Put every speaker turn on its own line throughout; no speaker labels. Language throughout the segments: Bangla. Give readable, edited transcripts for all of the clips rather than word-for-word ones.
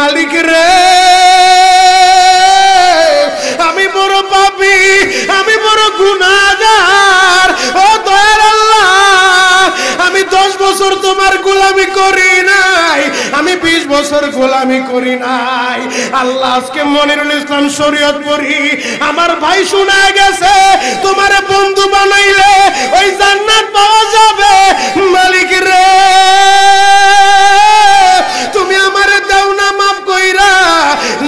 মালিক রে আমি বড় পাপী, আমি বড় গুনাহগার। ও দয়ার আল্লাহ, আমি 10 বছর তোমার গোলামি করি নাই, আমি 20 বছর গোলামি করি নাই। আল্লাহ আজকে মনিরুল ইসলাম শরীয়তপুরি আমার ভাই শোনা গেছে তোমারে বন্ধু বানাইলে ওই জান্নাত পাওয়া যাবে। মালিক রে তুমি আমারে দাও না মাফ কইরা।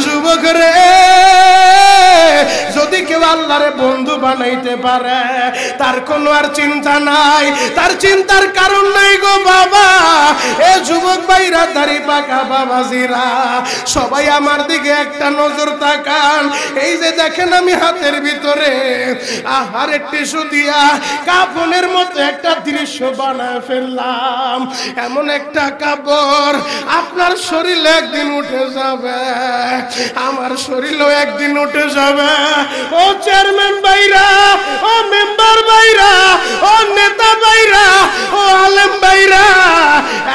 যুবক রে যদি কেউ আল্লাহরে বন্ধু বানাইতে পারে তার কোনো আর চিন্তা নাই, তার চিন্তার কারণ নাই গো বাবা। এ যুবক ভাইরা, দাড়ি পাকা বাবাজিরা, সবাই আমার দিকে একটা নজর তাকান। এই যে দেখেন আমি হাতের ভিতরে আহারে টিস্যু দিয়া কাফনের মতো একটা দৃশ্য বানায় ফেললাম। এমন একটা কাপড় আপনার শরীরে একদিন উঠে যাবে, আমার শরীরেও একদিন উঠে যাবে। ও চেয়ারম্যান ভাইরা, ও মেম্বার ভাইরা, ও নেতা ভাইরা, ও আলেম ভাইরা,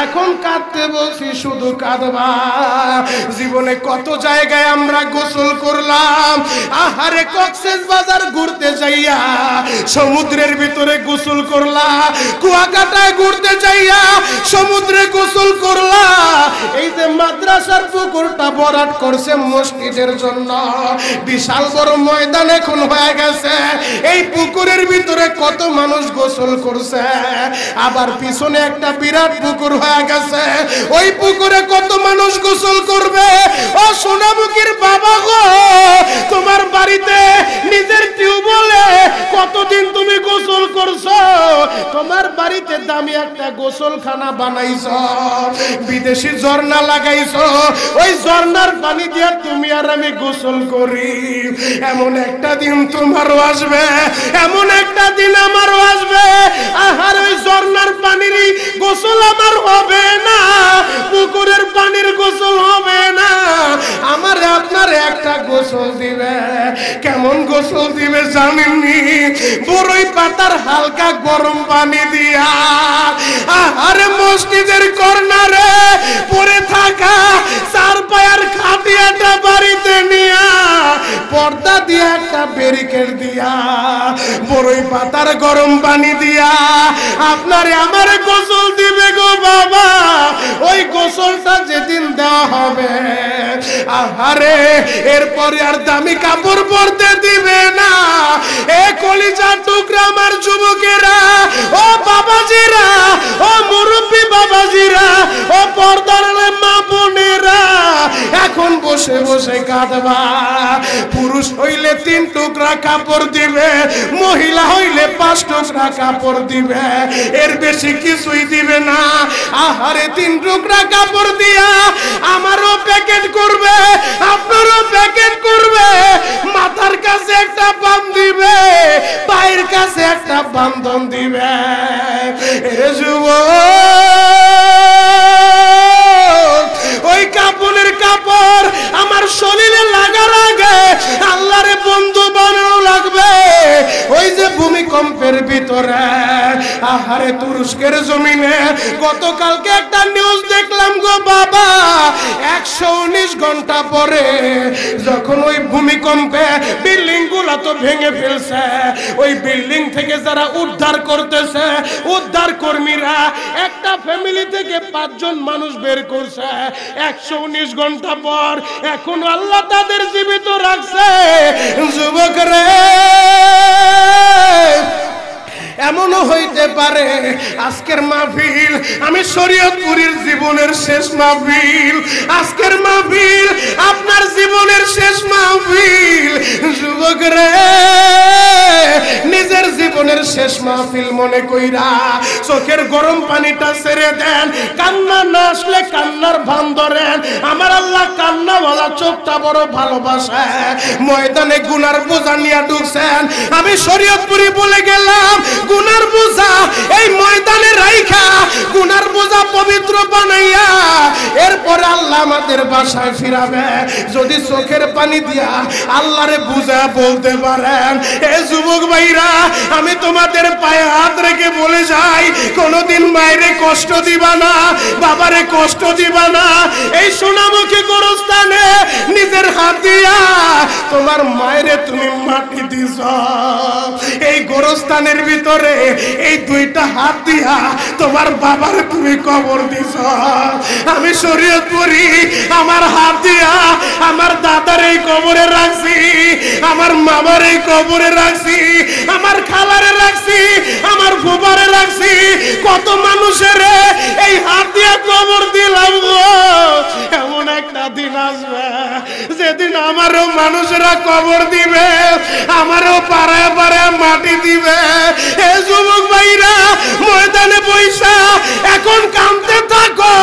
এখন কাঁদতে বলছি শুধু কাঁদবা। জীবনে কত জায়গায় আমরা গোসল করলাম, আহারে কক্সেস বাজার ঘুরতে যাইয়া সমুদ্রের ভিতরে গোসল করলা, কুয়াকাটায় ঘুরতে যাইয়া সমুদ্রে গোসল করলা। এই যে মাদ্রাসার পুকুরটা ভরাট করছে মসজিদের জন্য, বিশাল বড় ময়দান এখন হয়ে গেছে। এই পুকুরের ভিতরে কত মানুষ গোসল করছে, আবার পিছনে একটা বিরাট পুকুর হয়ে গেছে, ওই পুকুরে কত মানুষ গোসল করবে। ও সোনামুখীর বাবা গো, তোমার বাড়িতে নিজের টিউবওয়েলে কতদিন তুমি গোসল করছো, তোমার বাড়িতে দামি একটা গোসলখানা বানাইছো, বিদেশি ঝর্ণা লাগাইছো, ওই ঝর্ণার পানি দিয়ে তুমি আর আমি গোসল করি। এমন একটা দিন তোমারও আসবে, এমন একটা দিন আমারও আসবে, আহার ওই ঝর্ণার পানির গোসল আমার হবে না, পুকুরের পানির গোসল হবে না, আমার আপনার একটা গোসল দিবে। কেমন গোসল দিবে জানেননি? বড়ই পাতার হালকা গরম পানি দিয়া, আরে মসজিদের কর্নারে পড়ে থাকা 4 পায়ার খাটিয়াটা বাড়িতে নিয়া পর্দা দিয়ে একটা ব্যারিকেড দিয়া বড়ই পাতার গরম পানি দিয়া আপনারে আমারে গোসল দিবে গো বাবা। ওই গোসলটা যেদিন দেওয়া হবে, আহারে এরপরে আর দামি কাপড় পরতে দিবে না। এ কলিজার টুকরা আমার যুবকেরা, ও বাবাজিরা, ও মুরব্বী বাবাজিরা, ও পর্দার মা বোনেরা, এখন বসে বসে কাঁদবা। পুরুষ হইলে 3 টুকরা কাপড় দিবে, মহিলা হইলে 5 টুকরা কাপড় দিবে, এর বেশি কিছুই দিবে না। আহারে 3 টুকরা কাপড় দিয়া আমারও প্যাকেট করবে, আপনারও প্যাকেট করবে, মাথার কাছে একটা বাম দিবে, পায়ের কাছে একটা বান্ধন দিবে। এ যুবক, ওই কাপড়ের কাপড় আমার শরীরে লাগার আগে আল্লাহরে বন্ধু বানানো লাগবে। ওই যে ভূমিকম্পের ভিতরে, আহারে তুরস্কের জমিনে গতকালকে একটা নিউজ দেখলাম গো বাবা, 119 ঘন্টা পরে যখন ওই ভূমিকম্পে বিল্ডিং গুলা তো ভেঙে ফেলছে, ওই বিল্ডিং থেকে যারা উদ্ধার করতেছে, উদ্ধার কর্মীরা একটা ফ্যামিলি থেকে 5 জন মানুষ বের করছে 119 ঘন্টা পর, এখন আল্লাহ তাদের জীবিত রাখছে। যুবক রে, এমনও হইতে পারে আজকের মাহফিল আমি শরীয়তপুরীর জীবনের শেষ মাহফিল, আজকের মাহফিল আপনার জীবনের শেষ মাহফিল। যুবক রে, নিজের জীবনের শেষ মাহফিল মনে কইরা চোখের গরম পানিটা ছেড়ে দেন, কান্না না আসলে কান্নার ভান ধরেন। আমার আল্লাহ কান্নাওয়ালা চোখটা বড় ভালোবাসে। ময়দানে গুনার বোঝা নিয়ে ঢুকছেন, আমি শরীয়তপুরি বলে গেলাম গুনার বোঝা এই ময়দানে রাইখা, গুনার বোঝা পবিত্র বানাইয়া এরপর আল্লাহ আমাদের বাসায় ফিরাবে যদি চোখের পানি দিয়া আল্লাহরে বুঝা বলতে পারেন। এ যুবক ভাইরা, আমি তোমাদের পায়ে হাত রেখে বলে যাই, কোনোদিন মায়েরে কষ্ট দিবা না, বাবারে কষ্ট দিবা না। এই সোনামুখী কবরস্থানে নিজের হাত দিয়া তোমার মায়েরে তুমি মাটি দিছ, এই গোরস্থানের ভিতরে এই দুইটা হাত দিয়া তোমার বাবারে তুমি কবর দিছ। আমি শরীয়তপুরি আমার হাত দিয়া আমার দাদার এই কবরে রাখছি, আমার মামার এই কবরে রাখছি, আমার খালারে রাখছি, আমার ফুফারে রাখছি, কত মানুষের এই হাত দিয়া কবর দিলাম গো। এমন একটা দিন আসবে যেদিন আমারও মানুষরা কবর দিবে, আমারও পাড়ায় পাড়ায় মাটি দিবে। এ যুবক ভাইরা ময়দানে পয়সা এখন কাঁদতে থাকো,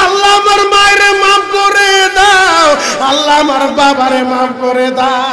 আল্লাহ আমার মায়েরে মাফ করে দাও, আল্লাহ আমার বাবারে মাফ করে দাও।